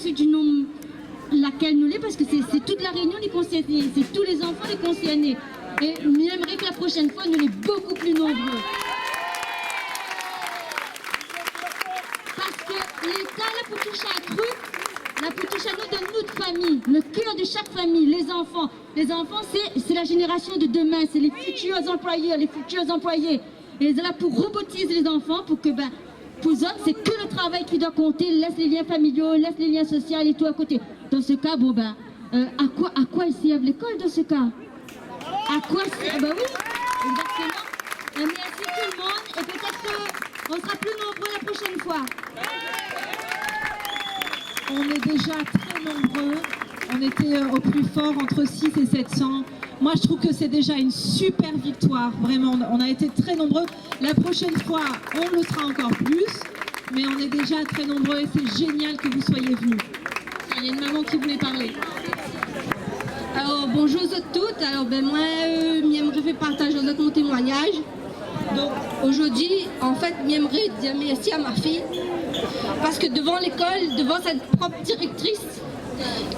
Du nombre laquelle nous l'est, parce que c'est toute la Réunion les concernés, c'est tous les enfants les concernés. Et j'aimerais que la prochaine fois, nous les beaucoup plus nombreux. Parce que l'État, là, pour toucher un truc, là, pour toucher à nous de notre famille, le cœur de chaque famille, les enfants. Les enfants, c'est la génération de demain, c'est les futurs employeurs, les futurs employés. Et là, pour robotiser les enfants, pour que, pour eux, c'est que le travail qui doit compter, laisse les liens familiaux, laisse les liens sociaux et tout à côté. Dans ce cas, bon à quoi ils servent l'école dans ce cas? À quoi oui, exactement. Merci tout le monde et peut-être qu'on sera plus nombreux la prochaine fois. On est déjà très nombreux. On était au plus fort entre 6 et 700. Moi, je trouve que c'est déjà une super victoire. Vraiment, on a été très nombreux. La prochaine fois, on le sera encore plus. Mais on est déjà très nombreux et c'est génial que vous soyez venus. Il y a une maman qui voulait parler. Alors, bonjour à toutes. Alors, moi, j'aimerais partager mon témoignage. Donc, aujourd'hui, en fait, j'aimerais dire merci à ma fille. Parce que devant l'école, devant sa propre directrice,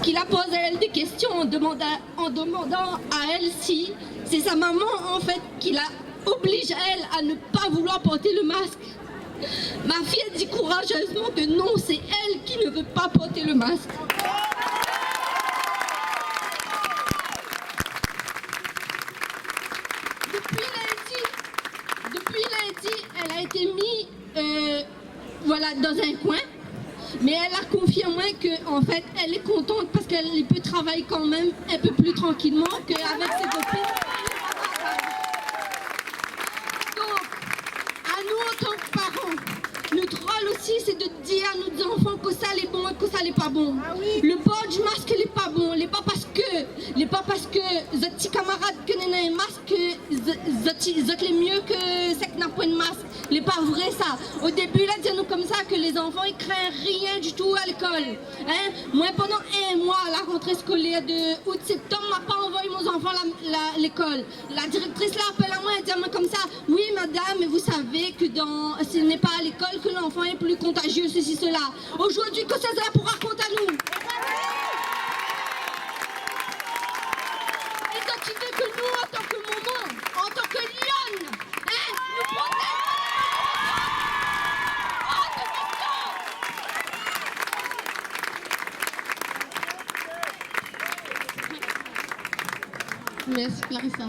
qui la pose à elle des questions en demandant à elle si c'est sa maman en fait qui la oblige elle à ne pas vouloir porter le masque. Ma fille a dit courageusement que non, c'est elle qui ne veut pas porter le masque. Depuis lundi, elle a été mise dans un coin. Mais elle a confié à moi qu'en fait, elle est contente parce qu'elle peut travailler quand même un peu plus tranquillement qu'avec ses copines. Donc, à nous en tant que parents, notre rôle aussi, c'est de dire à nos enfants que ça est bon et que ça n'est pas bon. Ah oui. Le port du masque n'est pas bon. Il n'est pas parce que les petits camarades qui ont un masque, ils sont mieux que ceux qui n'ont pas de masque. Il n'est pas vrai ça. Au début, là, disons-nous comme ça que les enfants, ils craignent rien du tout à l'école. Hein? Moi, pendant un mois, à la rentrée scolaire de août-septembre, je n'ai pas envoyé mes enfants à l'école. La directrice là appelle à moi et dit à moi comme ça, oui madame, mais vous savez que ce n'est pas à l'école que l'enfant est plus contagieux, ceci, cela. Aujourd'hui, que c'est là pour raconter à nous. Et donc, il veut que nous, en tant que maman, en tant que lionne, nous protégeons. Merci Clarissa.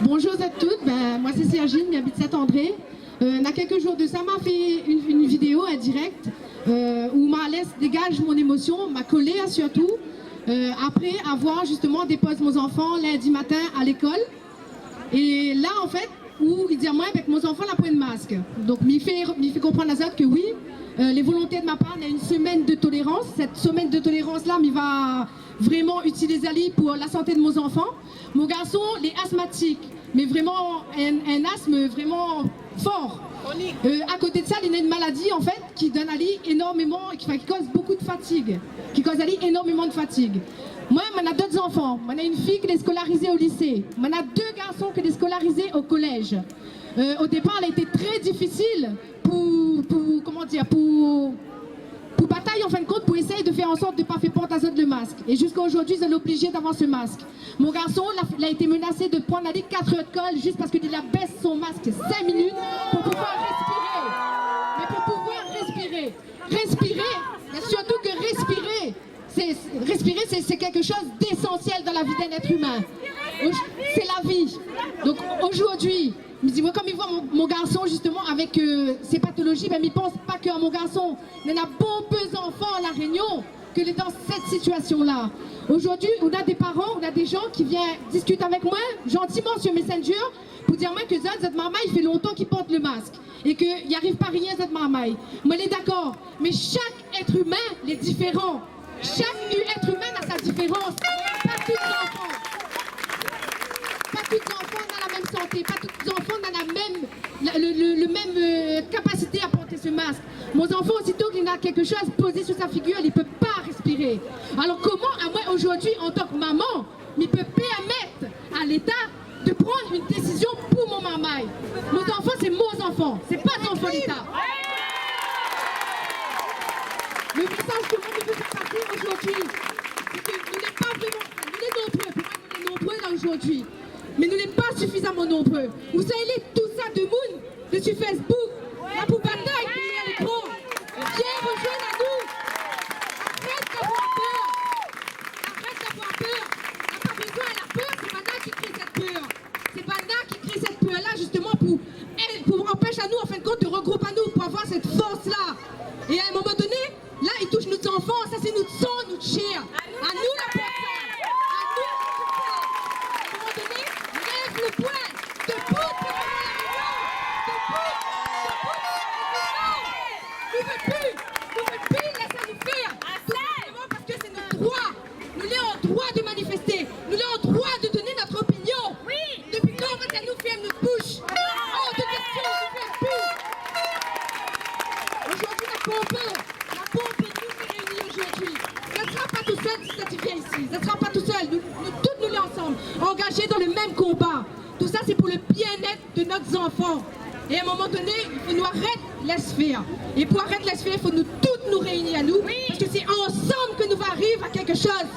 Bonjour à toutes, moi c'est Sergine, j'habite Saint-André. Il y a quelques jours de ça, m'a fait une vidéo en direct où m'a laissé dégager mon émotion, m'a collé surtout, après avoir justement déposé mes enfants lundi matin à l'école. Et là en fait, où il dit à moi avec mon enfant la point de masque. Donc il fait comprendre à ça que oui, les volontés de ma part, il y a une semaine de tolérance. Cette semaine de tolérance là, il va vraiment utiliser Ali pour la santé de mes enfants. Mon garçon, il est asthmatique, mais vraiment un asthme vraiment fort. À côté de ça, il a une maladie en fait qui donne à lui énormément, qui cause beaucoup de fatigue, qui cause à lui énormément de fatigue. Moi, on a d'autres enfants. On a une fille qui est scolarisée au lycée. On a deux garçons qui sont scolarisés au collège. Au départ, elle a été très difficile pour bataille en fin de compte pour essayer de faire en sorte de ne pas faire porter à eux le masque. Et jusqu'à aujourd'hui, ils sont obligés d'avoir ce masque. Mon garçon, il a été menacé de prendre 4 heures de colle juste parce qu'il a baissé son masque 5 minutes pour pouvoir respirer. Mais pour pouvoir respirer, mais surtout que respirer, c'est quelque chose d'essentiel dans la vie d'un être humain. C'est la vie. Donc aujourd'hui, comme il voit mon garçon justement avec ses pathologies, il ne pense pas qu'à mon garçon. Il y en a beaucoup d'enfants à La Réunion que dans cette situation-là. Aujourd'hui, on a des parents, on a des gens qui viennent discuter avec moi gentiment sur Messenger pour dire moi que cette maman, il fait longtemps qu'il porte le masque et qu'il n'y arrive pas rien cette maman. Moi, elle est d'accord, mais chaque être humain est différent. Chaque être humain a sa différence. Pas tous les enfants. Pas tous les enfants ont la même santé. Pas tous les enfants ont la même capacité à porter ce masque. Mon enfant, aussitôt qu'il a quelque chose posé sur sa figure, il ne peut pas respirer. Alors comment, à moi aujourd'hui, en tant que maman, il peut permettre à l'État de prendre une décision pour mon maman? Mon enfant, c'est mon enfant. C'est pas l'enfant de l'État. Le message que moi je veux faire passer aujourd'hui, c'est que nous n'êtes pas vraiment, nous sommes nombreux, pour moi nous sommes nombreux là aujourd'hui, mais nous n'êtes pas suffisamment nombreux. Vous savez tout ça de monde, de sur Facebook, la pour bataille qui est à l'écran. Viens rejoindre à nous. Arrête d'avoir peur. Arrête d'avoir peur. T'as pas besoin de la peur, c'est Bana qui crée cette peur. C'est Bana qui crée cette peur-là justement pour empêcher à nous, en fin de compte, de regrouper à nous, pour avoir cette force-là. Et à un moment donné, là, il touche nos enfants, ça c'est notre sang, notre chair. À nous la personne. À nous la personne. À un moment donné, lève le poing. Debout, nous ne pouvons plus laisser nous faire. Tout simplement parce que c'est notre droit. Nous avons le droit de manifester. Nous avons le droit de donner notre opinion. Depuis quand on va nous fermer notre bouche? Oh, de questions, nous ferme plus. Aujourd'hui, la pompe nous fait réunir aujourd'hui. Ce ne sera pas tout seul si ça vient ici. Ce ne sera pas tout seul. Nous toutes nous ensemble, engagés dans le même combat. Tout ça, c'est pour le bien-être de nos enfants. Et à un moment donné, il faut nous arrêter laisse faire. Et pour arrêter laisse faire, il faut nous toutes nous réunir à nous. Parce que c'est ensemble que nous va arriver à quelque chose.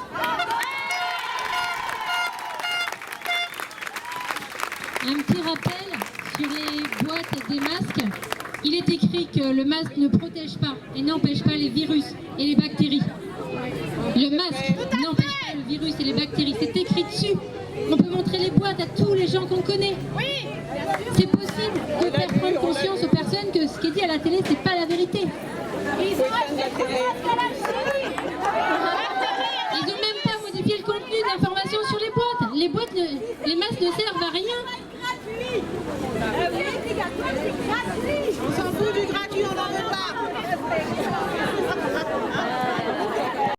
Un petit rappel sur les boîtes des masques. Il est écrit que le masque ne protège pas et n'empêche pas les virus et les bactéries. Le masque n'empêche pas le virus et les bactéries. C'est écrit dessus. On peut montrer les boîtes à tous les gens qu'on connaît. C'est possible de faire prendre conscience aux personnes que ce qui est dit à la télé, c'est pas la vérité. Ils n'ont même pas modifié le contenu d'information sur les boîtes. Les masques ne servent à rien.